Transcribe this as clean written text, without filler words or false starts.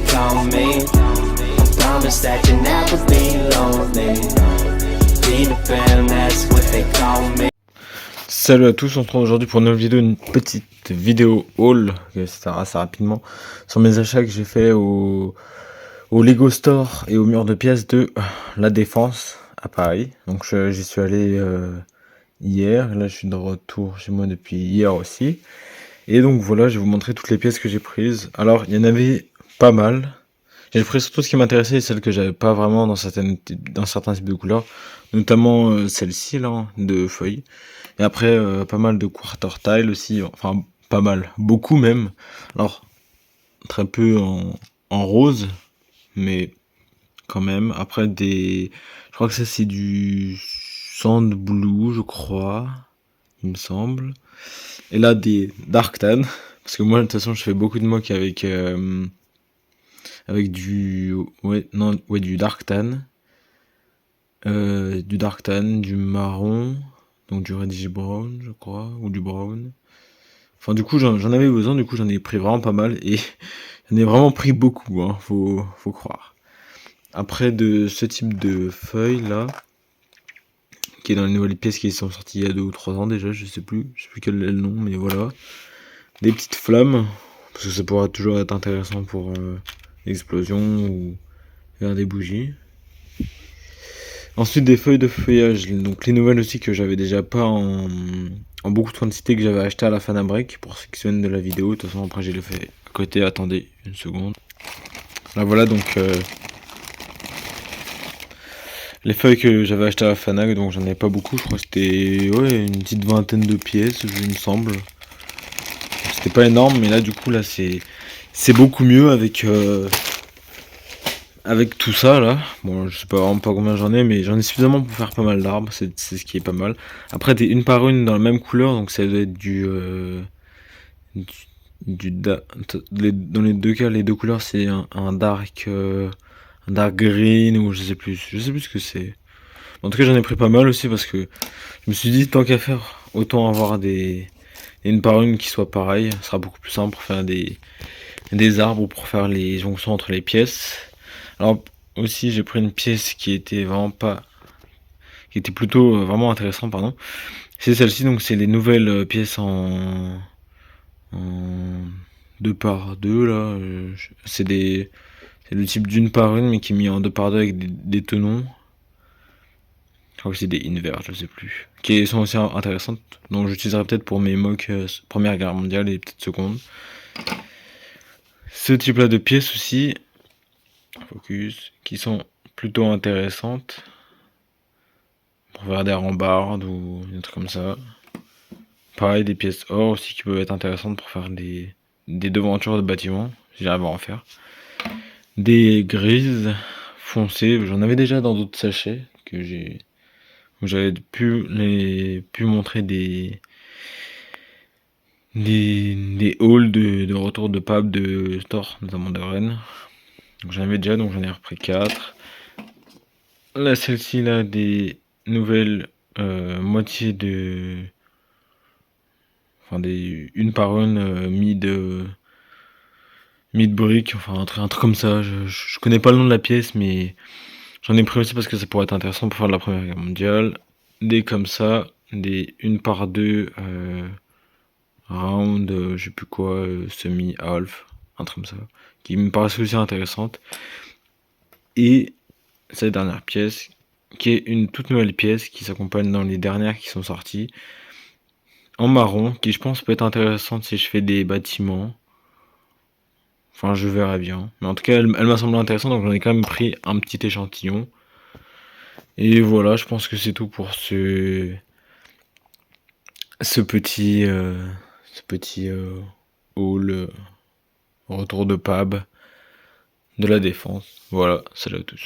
call me. I promise that you'll never be lonely. Peter Pan, that's what they call me. Salut à tous, on se retrouve aujourd'hui pour une nouvelle vidéo, une petite vidéo haul, qui sera assez rapidement, sur mes achats que j'ai fait au Lego Store et au mur de pièces de La Défense à Paris. Donc j'y suis allé hier, là je suis de retour chez moi depuis hier aussi. Et donc voilà, je vais vous montrer toutes les pièces que j'ai prises. Alors il y en avait pas mal. J'ai pris surtout ce qui m'intéressait et celles que j'avais pas vraiment dans certains types de couleurs, notamment celle-ci là, de feuilles. Et après, pas mal de quarter tile aussi, enfin pas mal, beaucoup même. Alors, très peu en rose, mais quand même. Après je crois que ça c'est du sand blue, je crois, il me semble. Et là des dark tan, parce que moi de toute façon je fais beaucoup de mock avec du dark tan. Du dark tan, du marron, donc du reddish brown, je crois, ou du brown. Enfin, du coup, j'en avais besoin, du coup, j'en ai pris vraiment pas mal, et j'en ai vraiment pris beaucoup, hein, faut croire. Après, de ce type de feuilles, là, qui est dans les nouvelles pièces qui sont sorties il y a 2 ou 3 ans déjà, je sais plus quel est le nom, mais voilà. Des petites flammes, parce que ça pourra toujours être intéressant pour l'explosion, ou faire des bougies. Ensuite des feuilles de feuillage, donc les nouvelles aussi que j'avais déjà pas en beaucoup de quantité, que j'avais acheté à la Fanabreak pour ceux qui se souviennent de la vidéo. De toute façon après j'ai les fait à côté, attendez une seconde. Là voilà donc les feuilles que j'avais acheté à la Fanac, donc j'en avais pas beaucoup, je crois que c'était une petite vingtaine de pièces il me semble. C'était pas énorme mais là du coup là c'est beaucoup mieux avec tout ça là. Bon, je sais pas vraiment pas combien j'en ai, mais j'en ai suffisamment pour faire pas mal d'arbres, c'est ce qui est pas mal. Après t'es une par une dans la même couleur, donc ça doit être dans les deux cas, les deux couleurs c'est un dark green, ou je sais plus ce que c'est. En tout cas j'en ai pris pas mal aussi parce que je me suis dit tant qu'à faire, autant avoir une par une qui soit pareille, ce sera beaucoup plus simple pour faire des arbres ou pour faire les jonctions entre les pièces. Alors aussi j'ai pris une pièce qui était plutôt vraiment intéressante, pardon. C'est celle-ci, donc c'est les nouvelles pièces en 2 par 2 là. C'est le type d'une par une mais qui est mis en 2 par 2 avec des tenons. Je crois que c'est des inverts, je sais plus. Qui sont aussi intéressantes. Donc j'utiliserai peut-être pour mes mocks Première Guerre mondiale et peut-être Seconde. Ce type là de pièces aussi, focus, qui sont plutôt intéressantes pour faire des rambardes ou des trucs comme ça. Pareil, des pièces or aussi qui peuvent être intéressantes pour faire des devantures de bâtiments, si j'arrive à en faire. Des grises foncées, j'en avais déjà dans d'autres sachets que j'avais pu montrer des hauls de retour de pape de store, notamment de Rennes. Donc j'en avais déjà, donc j'en ai repris 4. Là, celle-ci là, des nouvelles moitiés de... Enfin, une par une mid-brick, enfin un truc comme ça. Je connais pas le nom de la pièce, mais j'en ai pris aussi parce que ça pourrait être intéressant pour faire de la Première Guerre mondiale. Des comme ça, des 1 par 2 round, je sais plus quoi, semi-half, un truc comme ça, qui me paraissent aussi intéressantes. Et cette dernière pièce, qui est une toute nouvelle pièce qui s'accompagne dans les dernières qui sont sorties, en marron, qui je pense peut être intéressante si je fais des bâtiments. Enfin, je verrai bien. Mais en tout cas, elle m'a semblé intéressante, donc j'en ai quand même pris un petit échantillon. Et voilà, je pense que c'est tout pour ce petit haul retour de pab de La Défense. Voilà, salut à tous.